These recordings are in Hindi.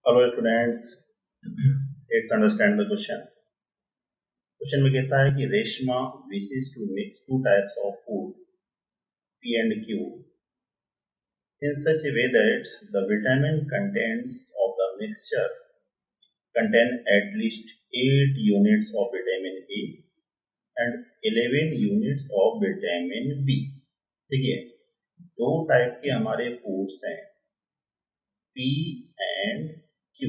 Hello students, let's understand the question. Question में कहता है कि Reshma wishes to mix two types of food P and Q in such a way that the vitamin contents of the mixture contain at least 8 units of vitamin A and 11 units of vitamin B। देखिए, दो टाइप के हमारे फूड्स हैं P and Q,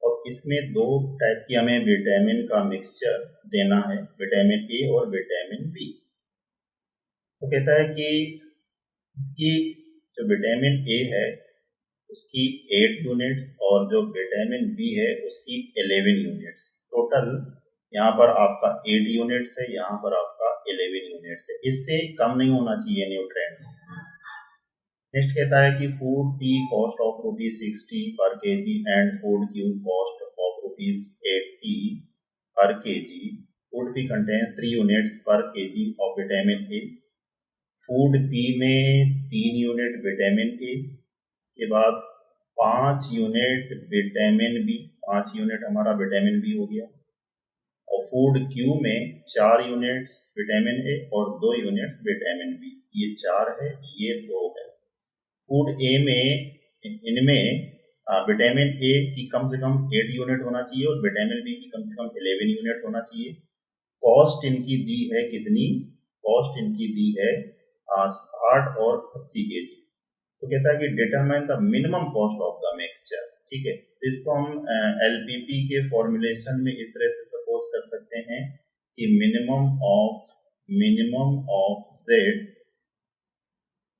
और इसमें दो टाइप की हमें विटामिन का मिक्सचर देना है, विटामिन ए और विटामिन बी। तो कहता है कि इसकी जो विटामिन ए है उसकी 8 यूनिट्स और जो विटामिन बी है उसकी 11 यूनिट्स। टोटल यहाँ पर आपका 8 यूनिट्स है, यहाँ पर आपका 11 यूनिट्स है। इससे कम नहीं होना चाहिए न्यूट्रिएंट्स। नेक्स्ट कहता है कि फूड पी कॉस्ट ऑफ ₹60 पर KG and food Q cost of ₹80 per kg. Food P contains 3 units per kg of vitamin A. Food P में 3 यूनिट विटामिन ए, इसके बाद 5 यूनिट विटामिन बी, 5 यूनिट हमारा विटामिन बी हो गया। और फूड क्यू में 4 यूनिट्स विटामिन ए और 2 यूनिट्स विटामिन बी। ये 4 है, ये 2 है। फूड ए में इनमें विटामिन ए की कम से कम 8 यूनिट होना चाहिए और विटामिन बी की कम से कम 11 यूनिट होना चाहिए। कॉस्ट इनकी दी है कितनी? कॉस्ट इनकी दी है 60 और 80 के जी। तो कहता है कि determine the minimum cost of the mixture. ठीक है, तो इसको हम एलपीपी के फॉर्मुलेशन में इस तरह से सपोज कर सकते हैं कि मिनिमम ऑफ जेड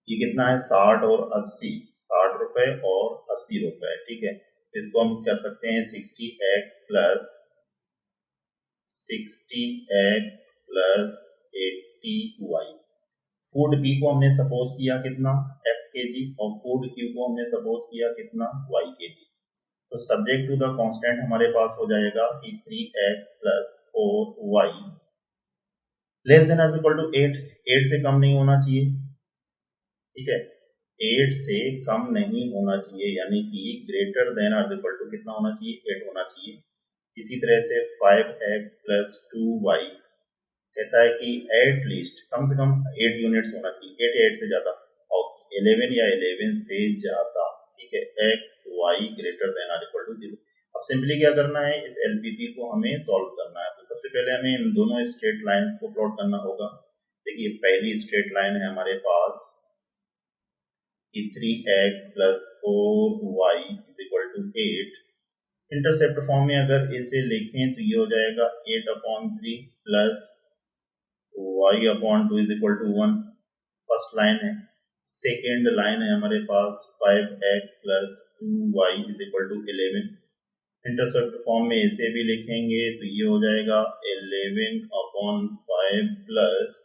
ये कितना है? 60 और 80, 60 रुपए और 80 रुपए। ठीक है, इसको हम कर सकते हैं 60x plus 80y। Food B को हमने सपोज किया कितना? x kg, और फूड क्यू को हमने सपोज किया कितना? y kg। तो सब्जेक्ट टू द कांस्टेंट हमारे पास हो जाएगा कि 3x plus 4y less than और इक्वल टू 8 से कम नहीं होना चाहिए। ठीक है, 8 से कम नहीं होना चाहिए, यानी कि ग्रेटर देन और इक्वल टू कितना होना चाहिए? 8 होना चाहिए। इसी तरह से 5x प्लस 2y कहता है कि एटलीस्ट कम से कम 8 यूनिट्स होना चाहिए, 8 या 8 से ज्यादा, और 11 या 11 से ज्यादा। ठीक है, x y ग्रेटर देन और इक्वल टू 0। अब सिंपली क्या करना है? इस एलपीपी को हमें सॉल्व करना है। तो सबसे पहले हमें इन दोनों स्ट्रेट लाइंस को प्लॉट करना होगा। देखिए, पहली स्ट्रेट लाइन है हमारे पास 3x plus 4y is equal to 8। Intercept form में अगर इसे लिखें तो ये हो जाएगा 8/3 plus y/2 is equal to 1। First line है। सेकेंड लाइन है हमारे पास 5x plus 2y is equal to 11। Intercept form में इसे भी लिखेंगे तो ये हो जाएगा 11/5 प्लस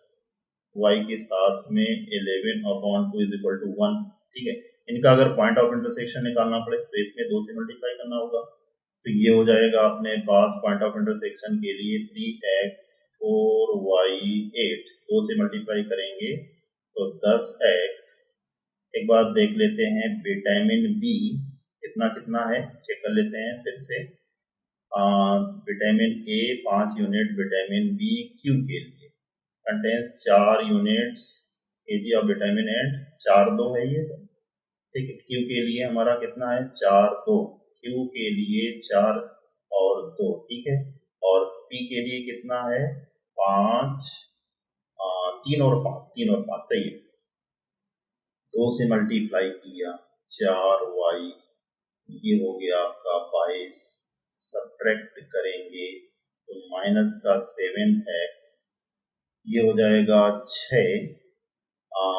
y के साथ में 11/2 इज इक्वल टू 1। ठीक है, इनका अगर पॉइंट ऑफ इंटरसेक्शन निकालना पड़े तो इसमें 2 से मल्टीप्लाई करना होगा। तो ये हो जाएगा अपने पास पॉइंट ऑफ इंटरसेक्शन के लिए 3x 4y 8, 2 से मल्टीप्लाई करेंगे तो 10x। एक बार देख लेते हैं विटामिन बी कितना कितना है, चेक कर लेते हैं फिर से। Vitamin A 5 unit, vitamin B Q के लिए contains 4 units KG of vitamin and 4 2 है ये। तो ठीक है, क्यू के लिए हमारा कितना है? 4 2, क्यू के लिए 4 और 2। ठीक है, और पी के लिए कितना है? 5, 3 और 5, 3 और 5 सही है। 2 से मल्टीप्लाई किया 4y, ये हो गया आपका 22। सब्ट्रैक्ट करेंगे तो माइनस का 7x, ये हो जाएगा 6,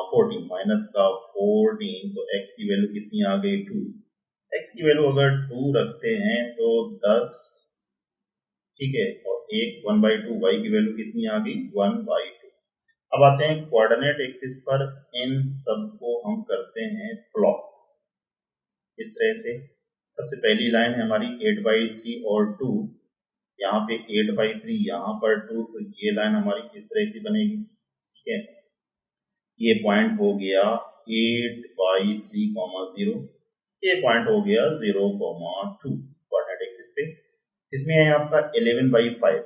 14 माइनस का 14, तो x की वैल्यू कितनी आ गई? 2। x की वैल्यू अगर 2 रखते हैं तो 10। ठीक है, और एक 1/2, y की वैल्यू कितनी आ गई? 1/2। अब आते हैं कोऑर्डिनेट एक्सिस पर, इन सब को हम करते हैं प्लॉट इस तरह से। सबसे पहली लाइन है हमारी 8/3 और 2, यहाँ पे 8/3, यहाँ पर 2, तो ये लाइन हमारी इस तरह से बनेगी। ठीक है, ये पॉइंट हो गया 8/3, 0। ये पॉइंट हो गया 0,2 कोऑर्डिनेट एक्सिस पे। इसमें है आपका 11/5,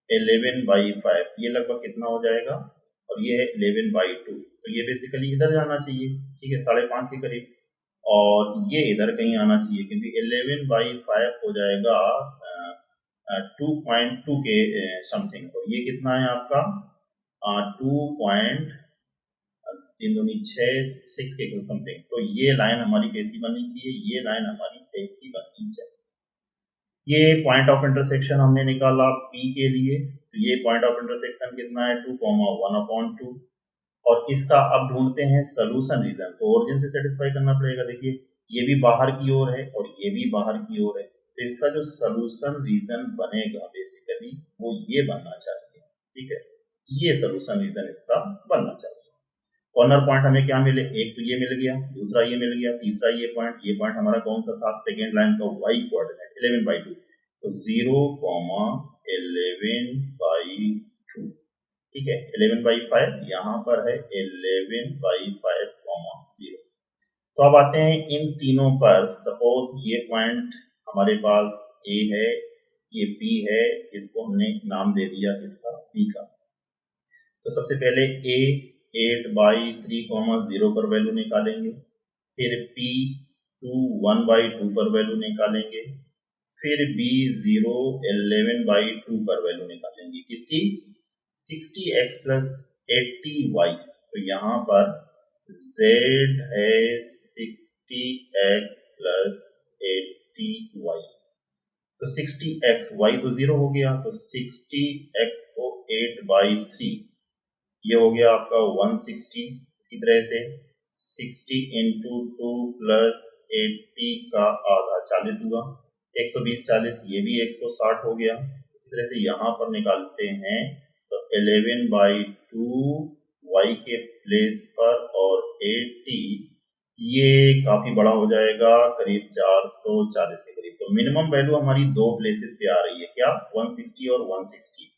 11/5 ये लगभग कितना हो जाएगा, और ये है 11/2, तो ये बेसिकली इधर जाना चाहिए, ठीक है, 5.5 के करीब, और ये इधर कहीं आना चाहिए क्योंकि 11/5 हो जाएगा 2.2 के समथिंग, तो ये कितना है आपका 2.6 के समथिंग। तो ये लाइन हमारी कैसी बननी चाहिए, ये लाइन हमारी ऐसी बननी चाहिए। ये पॉइंट ऑफ इंटरसेक्शन हमने निकाला P के लिए, तो ये पॉइंट ऑफ इंटरसेक्शन कितना है 2,1/2, और इसका अब ढूंढते हैं सोल्यूशन रीजन। तो ओरिजिन से सेटिस्फाई करना पड़ेगा, देखिए ये भी बाहर की ओर है और ये भी बाहर की ओर है, तो इसका जो सोल्यूशन रीजन बनेगा बेसिकली वो ये बनना चाहिए, ठीक है, ये सोल्यूशन रीजन इसका बनना चाहिए। कॉर्नर पॉइंट हमें क्या मिले, एक तो ये मिल गया, दूसरा ये मिल गया, तीसरा ये पॉइंट हमारा कौन सा था, सेकेंड लाइन का y कोऑर्डिनेट 11/2, तो 0,11/2, ठीक है, 11/5 यहाँ पर है 11/5, 0। तो अब आते हैं इन तीनों पर, सपोज ये पॉइंट हमारे पास A है, ये P है, इसको हमने नाम दे दिया किसका, P का। तो सबसे पहले A 8/3, 0 पर वैल्यू निकालेंगे, फिर P 1/2 पर वैल्यू निकालेंगे, फिर B 11/2 पर वैल्यू निकालेंगे, किसकी, 60x + 80y। तो यहाँ पर z है 60x + 80y, तो 60xy तो 0 हो गया, तो 60x को 8/3, ये हो गया आपका 160। इसी तरह से 60 × 2 + 80 का आधा 40 हुआ, 120 40, ये भी 160 हो गया। इसी तरह से यहाँ पर निकालते हैं तो 11/2 y के प्लेस पर और 80, ये काफी बड़ा हो जाएगा, करीब 440 के करीब। तो मिनिमम वैल्यू हमारी दो प्लेसेस पे आ रही है, क्या, 160 और 160।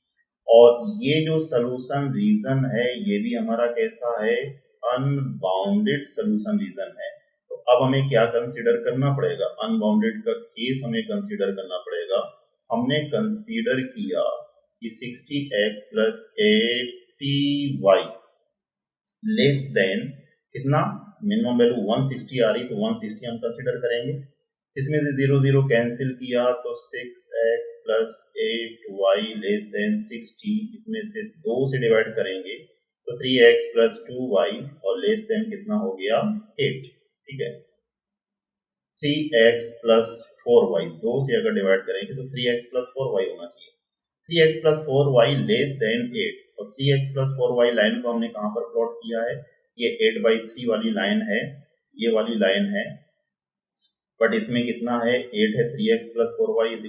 और ये जो सोल्यूशन रीजन है ये भी हमारा कैसा है, अनबाउंडेड सोल्यूशन रीजन है। तो अब हमें क्या कंसीडर करना पड़ेगा, अनबाउंडेड का केस हमें कंसीडर करना पड़ेगा। हमने कंसीडर किया कि 60x + 80y लेस देन कितना, मिनिमम वैल्यू 160 आ रही, तो 160 हम कंसीडर करेंगे। इसमें से 0 0 कैंसिल किया तो 6x + 8y लेस देन 60, इसमें से 2 से डिवाइड करेंगे तो 3x + 2y और लेस देन कितना हो गया 8, ठीक है, 3x + 4y, 2 से अगर डिवाइड करेंगे तो 3x + 4y होना चाहिए, 3x + 4y लेस देन 8, और 3x + 4y लाइन को हमने कहां पर प्लॉट किया है, ये 8/3 वाली लाइन है, ये वाली लाइन है, बट इसमें कितना है 8 है, 3x + 4y =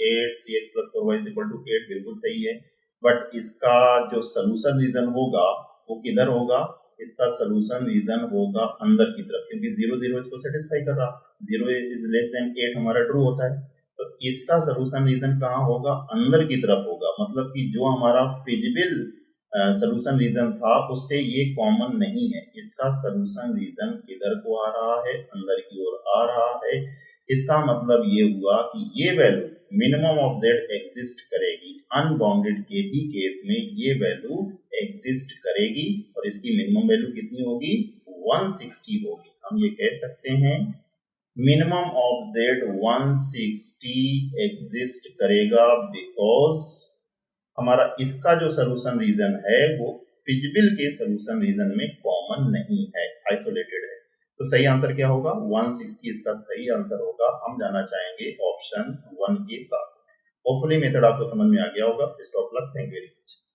8, 3x + 4y = 8 बिल्कुल सही है। बट इसका जो सोल्यूशन रीजन होगा वो किधर होगा, इसका सोल्यूशन रीजन होगा अंदर की तरफ, क्योंकि 0 0 इसको सेटिस्फाई कर रहा, 0 इज लेस देन 8 हमारा ट्रू होता है। तो इसका सोल्यूशन रीजन कहाँ होगा, अंदर की तरफ होगा, मतलब कि जो हमारा फिजिबल सोल्यूशन रीजन था उससे ये कॉमन नहीं है। इसका सोल्यूशन रीजन किधर को आ रहा है, अंदर की ओर आ रहा है। इसका मतलब ये हुआ कि ये value minimum of z exist करेगी, अनबाउंडेड के ही केस में ये वैल्यू एग्जिस्ट करेगी, और इसकी मिनिमम वैल्यू कितनी होगी 160 होगी। हम ये कह सकते हैं मिनिमम ऑफ z 160 एग्जिस्ट करेगा, बिकॉज हमारा इसका जो सोल्यूशन रीजन है वो फिजिबल के सोल्यूशन रीजन में कॉमन नहीं है, आइसोलेटेड है। तो सही आंसर क्या होगा, 160 इसका सही आंसर होगा। हम जाना चाहेंगे ऑप्शन 1 के साथ। होपफुली मेथड आपको समझ में आ गया होगा। Best of luck, thank you very much.